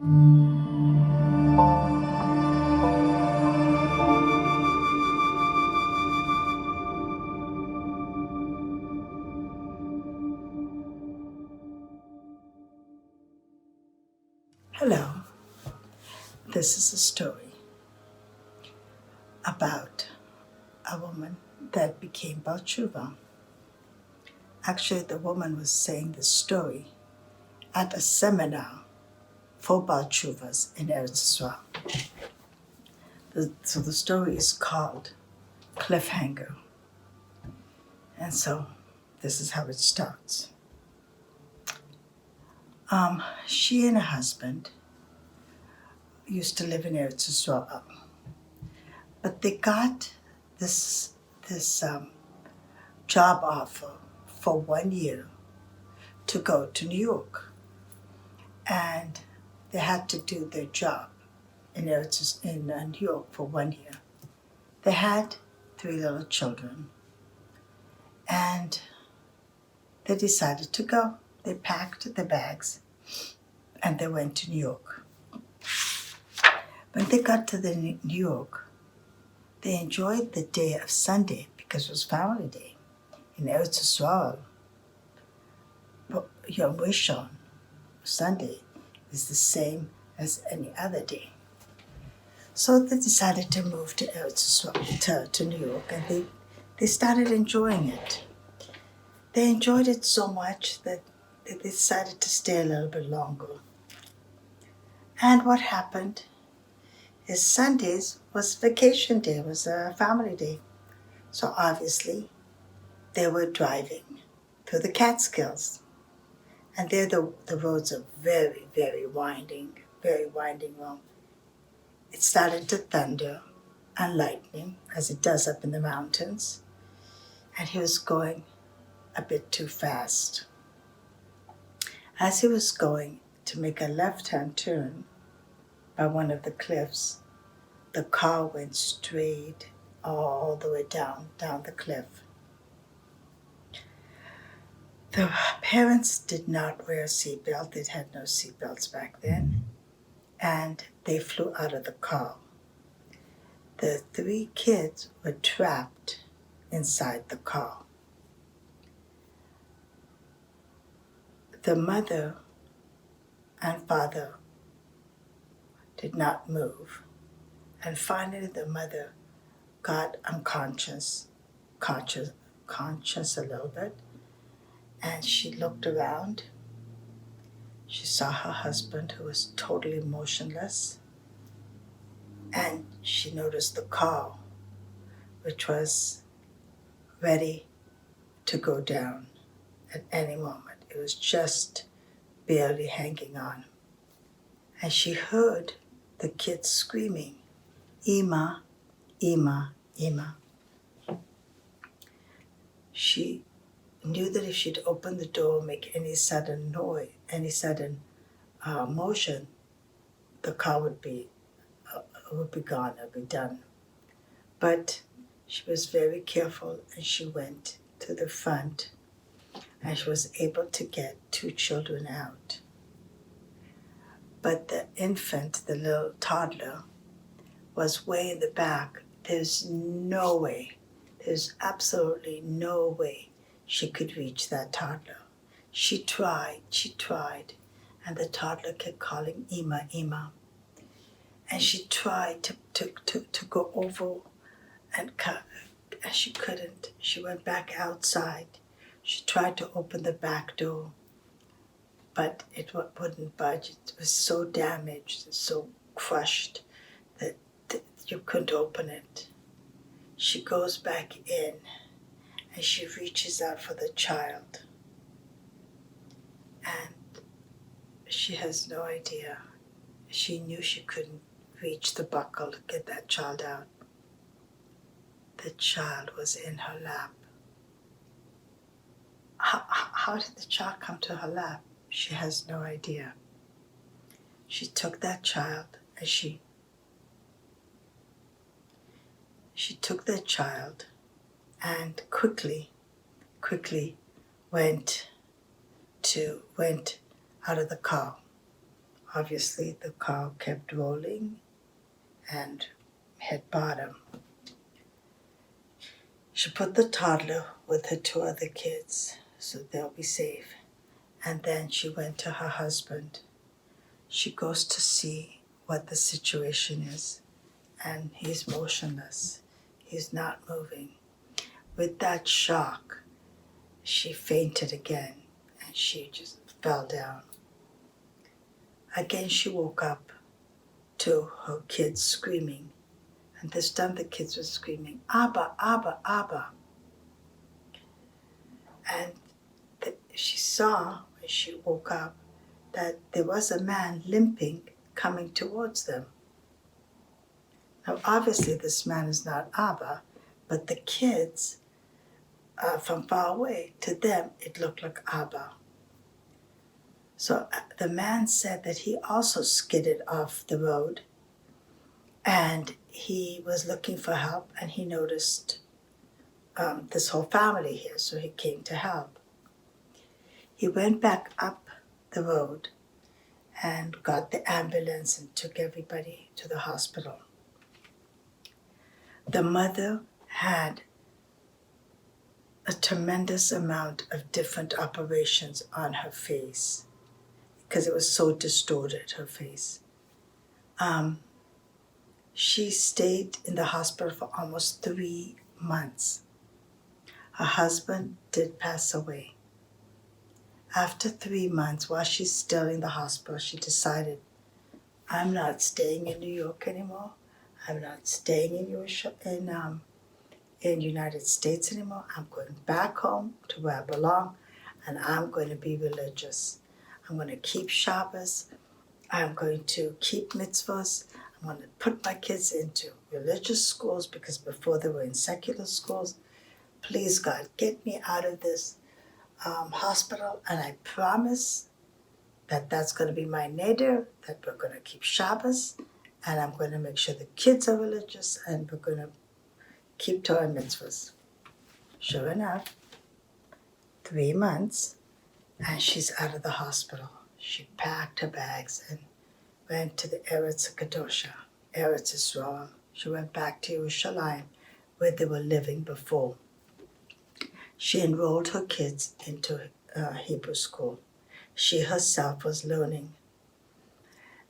Hello, this is a story about a woman that became Balchuva. Actually, the woman was saying the story at a seminar for Balchuvas in Eretz Israel. So the story is called Cliffhanger. And so this is how it starts. She and her husband used to live in Eretz Israel, but they got this job offer for 1 year to go to New York, and they had to do their job in New York for 1 year. They had 3 little children, and they decided to go. They packed their bags, and they went to New York. When they got to New York, they enjoyed the day of Sunday because it was family day. In Eretz Yisrael, Yom Rishon, Sunday, is the same as any other day. So they decided to move to Eretz Yisrael, to New York, and they started enjoying it. They enjoyed it so much that they decided to stay a little bit longer. And what happened is Sundays was vacation day, was a family day. So obviously they were driving through the Catskills. And there the roads are very, very winding road. It started to thunder and lightning, as it does up in the mountains. And he was going a bit too fast. As he was going to make a left-hand turn by one of the cliffs, the car went straight all the way down the cliff. The parents did not wear a seatbelt. They had no seatbelts back then. And they flew out of the car. The 3 kids were trapped inside the car. The mother and father did not move. And finally the mother got conscious a little bit, and she looked around. She saw her husband, who was totally motionless, and she noticed the car, which was ready to go down at any moment. It was just barely hanging on. And she heard the kids screaming, "Ima, Ima, Ima." She knew that if she'd open the door, make any sudden noise, any sudden motion, the car would be gone, it would be done. But she was very careful, and she went to the front, and she was able to get 2 children out. But the infant, the little toddler, was way in the back. There's absolutely no way she could reach that toddler. She tried, and the toddler kept calling Ima, Ima. And she tried to go over and she couldn't. She went back outside. She tried to open the back door, but it wouldn't budge. It was so damaged and so crushed that you couldn't open it. She goes back in, and she reaches out for the child. And she has no idea. She knew she couldn't reach the buckle to get that child out. The child was in her lap. How did the child come to her lap? She has no idea. She took that child, and she took that child and quickly went out of the car Obviously, the car kept rolling and hit bottom. She put the toddler with her two other kids so they'll be safe. And then she went to her husband. She goes to see what the situation is, and he's motionless. He's not moving. With that shock, she fainted again, and she just fell down. Again, she woke up to her kids screaming, and this time the kids were screaming, "Abba, Abba, Abba." And she saw, when she woke up, that there was a man limping coming towards them. Now, obviously, this man is not Abba, but the kids, from far away, to them, it looked like Abba. So the man said that he also skidded off the road, and he was looking for help, and he noticed this whole family here, so he came to help. He went back up the road and got the ambulance and took everybody to the hospital. The mother had a tremendous amount of different operations on her face because it was so distorted, her face. She stayed in the hospital for almost 3 months. Her husband did pass away. After 3 months, while she's still in the hospital, she decided, I'm not staying in New York anymore. I'm not staying in United States anymore. I'm going back home to where I belong, and I'm going to be religious. I'm going to keep Shabbos. I'm going to keep mitzvahs. I'm going to put my kids into religious schools because before they were in secular schools. Please, God, get me out of this hospital, and I promise that that's going to be my neder, that we're going to keep Shabbos, and I'm going to make sure the kids are religious, and we're going to keep Torah mitzvahs. Sure enough, 3 months, and she's out of the hospital. She packed her bags and went to the Eretz Kadosha, Eretz Yisrael. She went back to Yerushalayim, where they were living before. She enrolled her kids into Hebrew school. She herself was learning.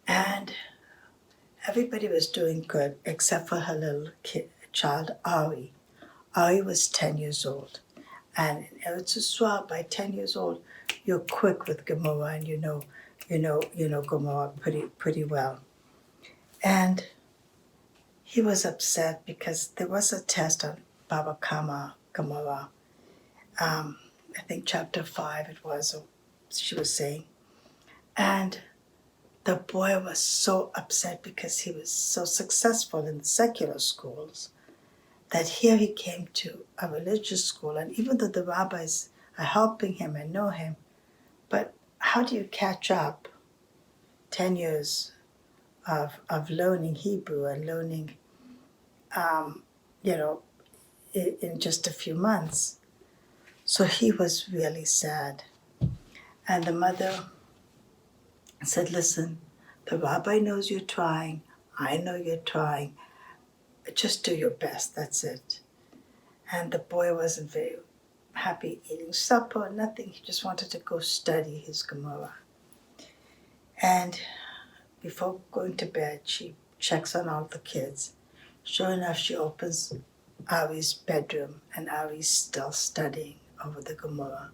And everybody was doing good except for her little child, Ari. Ari was 10 years old. And in Eretz Yisrael, by 10 years old, you're quick with Gemara and you know Gemara pretty well. And he was upset because there was a test on Baba Kama Gemara. I think chapter 5 it was, she was saying. And the boy was so upset because he was so successful in the secular schools that here he came to a religious school. And even though the rabbis are helping him and know him, but how do you catch up 10 years of learning Hebrew and learning, in just a few months? So he was really sad. And the mother said, listen, the rabbi knows you're trying. I know you're trying. Just do your best, that's it. And the boy wasn't very happy eating supper or nothing. He just wanted to go study his Gemara. And before going to bed, she checks on all the kids. Sure enough, she opens Ari's bedroom, and Ari's still studying over the Gemara.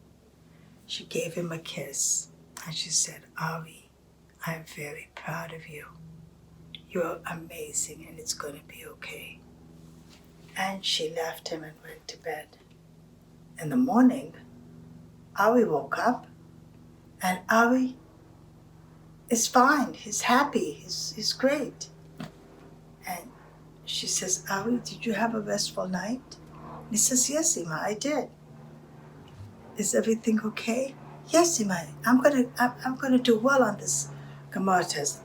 She gave him a kiss, and she said, Ari, I'm very proud of you. You're amazing, and it's going to be okay. And she left him and went to bed. In the morning, Ari woke up, and Ari is fine. He's happy. He's great. And she says, Ari, did you have a restful night? And he says, yes, Ima, I did. Is everything okay? Yes, Ima, I'm gonna do well on this Gemara test.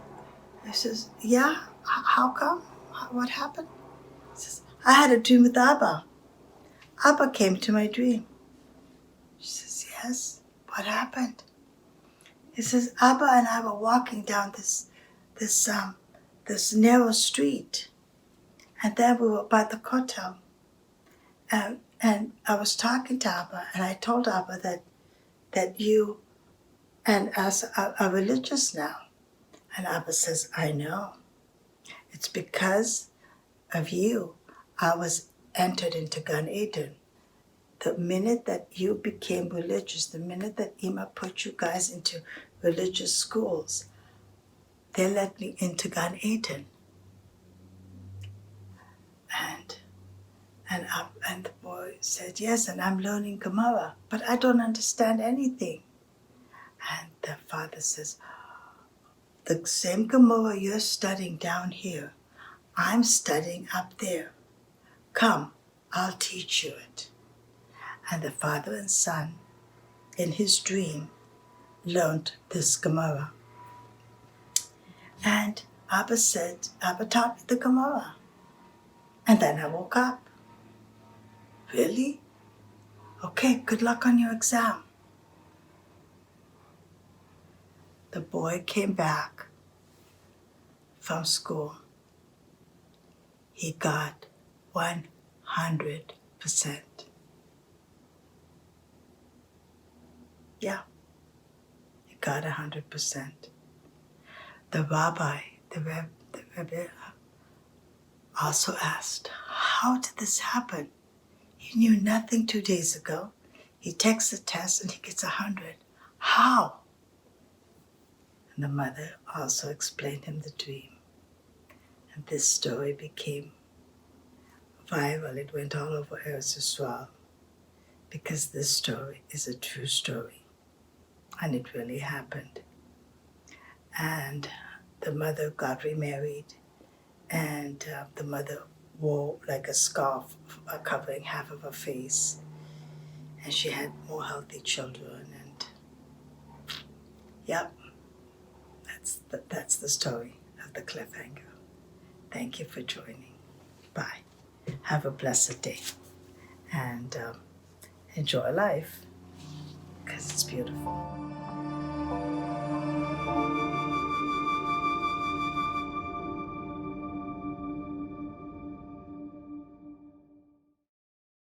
He says, yeah? How come? What happened? He says, I had a dream with Abba. Abba came to my dream. She says, yes? What happened? He says, Abba and I were walking down this this narrow street, and then we were by the kotel, and I was talking to Abba, and I told Abba that you and us are religious now. And Abba says, I know. It's because of you I was entered into Gan Eden. The minute that you became religious, the minute that Ima put you guys into religious schools, they let me into Gan Eden. And the boy said, yes, and I'm learning Gemara, but I don't understand anything. And the father says, the same Gemara you're studying down here, I'm studying up there. Come, I'll teach you it. And the father and son, in his dream, learned this Gemara. And Abba taught me the Gemara. And then I woke up. Really? Okay, good luck on your exam. The boy came back from school. He got 100%. Yeah, he got 100%. The Rebbe also asked, how did this happen? He knew nothing 2 days ago. He takes the test and he gets 100. How? And the mother also explained him the dream. And this story became viral. It went all over Eretz Yisrael because this story is a true story. And it really happened. And the mother got remarried, and the mother wore like a scarf covering half of her face. And she had more healthy children. And yep, that's the story of the cliffhanger. Thank you for joining. Bye. Have a blessed day. And enjoy life, because it's beautiful.